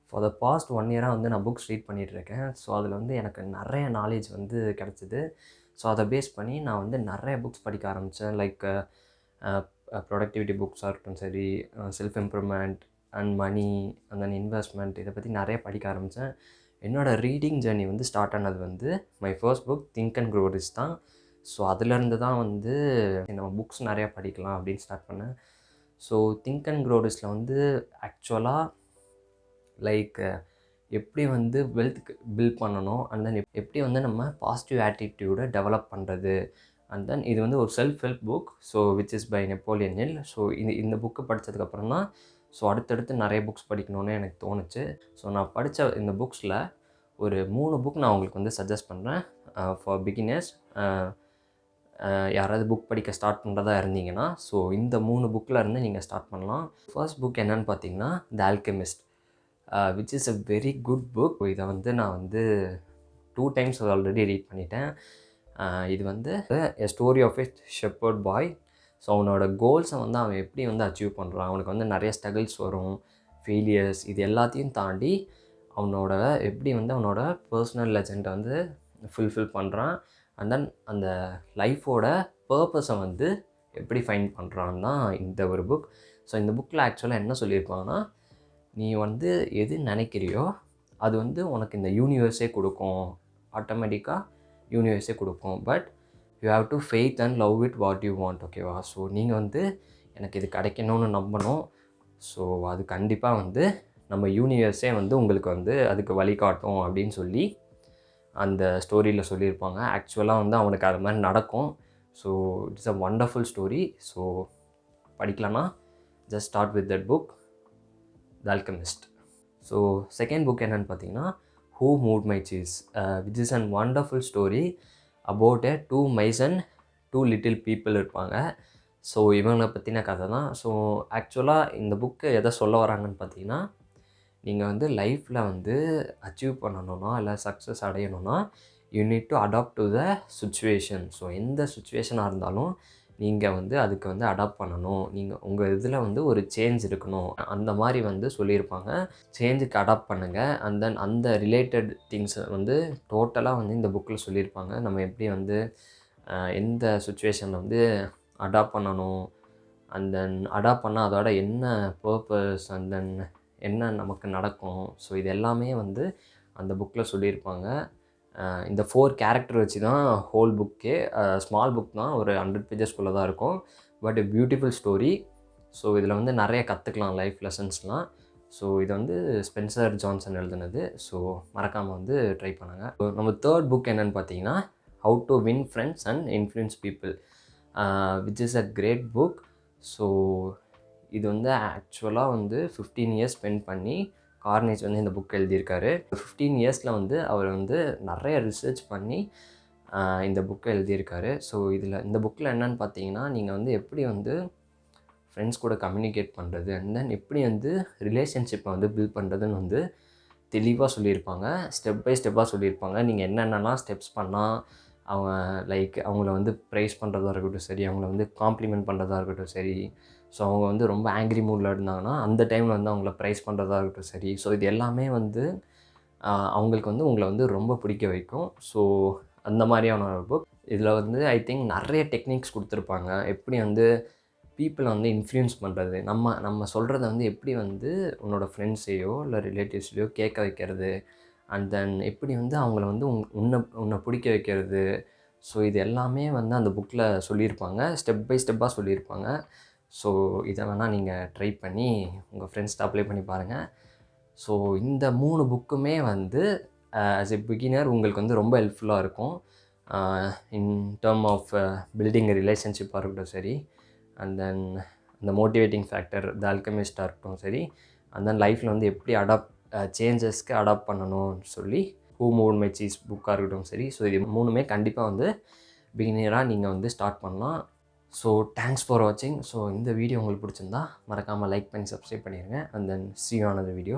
For the past 1 இயராக வந்து நான் books read பண்ணிகிட்ருக்கேன். ஸோ அதில் வந்து எனக்கு நிறைய நாலேஜ் வந்து கிடச்சிது. ஸோ அதை பேஸ் பண்ணி நான் வந்து நிறைய புக்ஸ் படிக்க ஆரம்பித்தேன். லைக் ப்ரொடக்டிவிட்டி புக்ஸாக இருக்கட்டும் சரி, self improvement and money and then investment, இதை பற்றி நிறைய படிக்க ஆரம்பித்தேன். என்னோடய ரீடிங் ஜேர்னி வந்து ஸ்டார்ட் ஆனது வந்து my first book think and grow rich தான். ஸோ அதுலேருந்து தான் வந்து நம்ம புக்ஸ் நிறையா படிக்கலாம் அப்படின்னு ஸ்டார்ட் பண்ணேன். ஸோ திங்க் அண்ட் க்ரோ ரிச்சில் வந்து ஆக்சுவலாக லைக் எப்படி வந்து வெல்த் பில்ட் பண்ணணும் அண்ட் தென் எப்படி வந்து நம்ம பாசிட்டிவ் ஆட்டிடியூடை டெவலப் பண்ணுறது அண்ட் தென் இது வந்து ஒரு self help book. So which is by Napoleon Hill. So இந்த புக்கு படித்ததுக்கப்புறம் தான் ஸோ அடுத்தடுத்து நிறைய புக்ஸ் படிக்கணும்னு எனக்கு தோணுச்சு. ஸோ நான் படித்த இந்த புக்ஸில் ஒரு 3 புக் நான் உங்களுக்கு வந்து சஜஸ்ட் பண்ணுறேன் ஃபார் பிகினர்ஸ். யாராவது புக் படிக்க ஸ்டார்ட் பண்ணுறதா இருந்தீங்கன்னா ஸோ இந்த 3 புக்கில் இருந்து நீங்கள் ஸ்டார்ட் பண்ணலாம். ஃபர்ஸ்ட் புக் என்னென்னு பார்த்தீங்கன்னா the Alchemist, which is a very good book. இதை வந்து நான் வந்து 2 டைம்ஸ் ஆல்ரெடி ரீட் பண்ணிட்டேன். இது வந்து a story of a shepherd boy. So அவனோட கோல்ஸை வந்து அவன் எப்படி வந்து அச்சீவ் பண்ணுறான், அவனுக்கு வந்து நிறைய ஸ்ட்ரகிள்ஸ் வரும், ஃபெயிலியர்ஸ், இது எல்லாத்தையும் தாண்டி அவனோட எப்படி வந்து அவனோட பர்சனல் லெஜெண்டை வந்து ஃபுல்ஃபில் பண்ணுறான் அண்ட் தென் அந்த லைஃபோட பர்பஸை வந்து எப்படி ஃபைண்ட் பண்ணுறான்னு தான் இந்த ஒரு புக். ஸோ இந்த புக்கில் ஆக்சுவலாக என்ன சொல்லியிருப்பாங்கன்னா, நீ வந்து எது நினைக்கிறியோ அது வந்து உனக்கு இந்த யூனிவர்ஸே கொடுக்கும், ஆட்டோமேட்டிக்காக யூனிவர்ஸே கொடுக்கும். But you have to faith and love it what you want. ஓகேவா? ஸோ நீங்கள் வந்து எனக்கு இது கிடைக்கணும்னு நம்பணும். ஸோ அது கண்டிப்பாக வந்து நம்ம யூனிவர்ஸே வந்து உங்களுக்கு வந்து அதுக்கு வழிகாட்டும் அப்படின்னு சொல்லி அந்த ஸ்டோரியில் சொல்லியிருப்பாங்க. ஆக்சுவலாக வந்து அவனுக்கு அது மாதிரி நடக்கும். So it's a wonderful story. So படிக்கலான்னா just start with that book, the Alchemist. So second book என்னென்னு பார்த்தீங்கன்னா who moved my cheese, which is an wonderful story about a 2 mice and 2 little people இருப்பாங்க. So இவங்களை பற்றின கதை தான். So ஆக்சுவலாக இந்த புக்கு எதை சொல்ல வராங்கன்னு பார்த்தீங்கன்னா, நீங்கள் வந்து லைஃப்பில் வந்து அச்சீவ் பண்ணணுன்னா இல்லை சக்ஸஸ் அடையணுன்னா you need to adapt to the situation. So எந்த சுச்சுவேஷனாக இருந்தாலும் நீங்கள் வந்து அதுக்கு வந்து அடாப்ட் பண்ணணும். நீங்கள் உங்கள் இதில் வந்து ஒரு சேஞ்ச் இருக்கணும், அந்த மாதிரி வந்து சொல்லியிருப்பாங்க. சேஞ்சுக்கு அடாப்ட் பண்ணுங்கள் அண்ட் தென் அந்த ரிலேட்டட் திங்ஸை வந்து டோட்டலாக வந்து இந்த புக்கில் சொல்லியிருப்பாங்க. நம்ம எப்படி வந்து எந்த சுச்சுவேஷனில் வந்து அடாப்ட் பண்ணணும் அண்ட் தென் அடாப்ட் பண்ணால் அதோட என்ன பர்பஸ் அண்ட் தென் என்ன நமக்கு நடக்கும். ஸோ இது எல்லாமே வந்து அந்த புக்கில் சொல்லியிருப்பாங்க. இந்த 4 கேரக்டர் வச்சு தான் ஹோல் புக்கே. ஸ்மால் புக் தான், ஒரு 100 பேஜஸ்க்குள்ளே தான் இருக்கும். But beautiful story. ஸோ இதில் வந்து நிறைய கற்றுக்கலாம் லைஃப் லெசன்ஸ்லாம். ஸோ இது வந்து ஸ்பென்சர் ஜான்சன் எழுதுனது. ஸோ மறக்காமல் வந்து ட்ரை பண்ணுங்கள். ஸோ நம்ம தேர்ட் புக் என்னென்னு பார்த்தீங்கன்னா how to win friends and influence people, which is a great book. So இது வந்து ஆக்சுவலாக வந்து 15 இயர்ஸ் ஸ்பெண்ட் பண்ணி கார்னேஜ் வந்து இந்த புக் எழுதியிருக்காரு. 15 இயர்ஸில் வந்து அவர் வந்து நிறைய ரிசர்ச் பண்ணி இந்த புக்கை எழுதியிருக்காரு. ஸோ இந்த புக்கில் என்னென்னு பார்த்தீங்கன்னா, நீங்கள் வந்து எப்படி வந்து ஃப்ரெண்ட்ஸ் கூட கம்யூனிகேட் பண்ணுறது அண்ட் தென் எப்படி வந்து ரிலேஷன்ஷிப்பை வந்து பில்ட் பண்ணுறதுன்னு வந்து தெளிவாக சொல்லியிருப்பாங்க. ஸ்டெப் பை ஸ்டெப்பாக சொல்லியிருப்பாங்க. நீங்கள் என்னென்னலாம் ஸ்டெப்ஸ் பண்ணால் அவங்க அவங்கள வந்து ப்ரைஸ் பண்ணுறதா இருக்கட்டும் சரி, அவங்கள வந்து காம்ப்ளிமெண்ட் பண்ணுறதா இருக்கட்டும் சரி, ஸோ அவங்க வந்து ரொம்ப ஆங்க்ரி மூடில் இருந்தாங்கன்னா அந்த டைமில் வந்து அவங்கள ப்ரைஸ் பண்ணுறதா இருக்கட்டும் சரி, ஸோ இது எல்லாமே வந்து அவங்களுக்கு வந்து உங்களை வந்து ரொம்ப பிடிக்க வைக்கும். ஸோ அந்த மாதிரியான ஒரு புக். இதில் வந்து ஐ திங்க் நிறைய டெக்னிக்ஸ் கொடுத்துருப்பாங்க. எப்படி வந்து பீப்புளை வந்து இன்ஃப்ளூயன்ஸ் பண்ணுறது, நம்ம சொல்கிறத வந்து எப்படி வந்து உன்னோட ஃப்ரெண்ட்ஸையோ இல்லை ரிலேட்டிவ்ஸ்லையோ கேட்க வைக்கிறது அண்ட் தென் எப்படி வந்து அவங்கள வந்து உன்னை பிடிக்க வைக்கிறது. ஸோ இது எல்லாமே வந்து அந்த புக்கில் சொல்லியிருப்பாங்க. ஸ்டெப் பை ஸ்டெப்பாக சொல்லியிருப்பாங்க. ஸோ இதை வேணால் நீங்கள் ட்ரை பண்ணி உங்கள் ஃப்ரெண்ட்ஸ்ட்டு அப்ளை பண்ணி பாருங்கள். ஸோ இந்த 3 புக்குமே வந்து ஆஸ் எ பிகினர் உங்களுக்கு வந்து ரொம்ப ஹெல்ப்ஃபுல்லாக இருக்கும். இன் டேர்ம் ஆஃப் பில்டிங் ரிலேஷன்ஷிப்பாக இருக்கட்டும் சரி, அண்ட் தென் அந்த மோட்டிவேட்டிங் ஃபேக்டர் த ஆல்கெமிஸ்டாக இருக்கட்டும் சரி, அண்ட் தென் லைஃப்பில் வந்து எப்படி சேஞ்சஸ்க்கு அடாப்ட் பண்ணணும்னு சொல்லி ஹூ மூவ்ட் மை சீஸ் புக்காக இருக்கட்டும் சரி. ஸோ இது 3மே கண்டிப்பாக வந்து பிகினராக நீங்கள் வந்து ஸ்டார்ட் பண்ணலாம். ஸோ தேங்க்ஸ் ஃபார் வாட்சிங். ஸோ இந்த வீடியோ உங்களுக்கு பிடிச்சிருந்தா மறக்காமல் லைக் பண்ணி சப்ஸ்கிரைப் பண்ணிடுங்க and then see you on another video.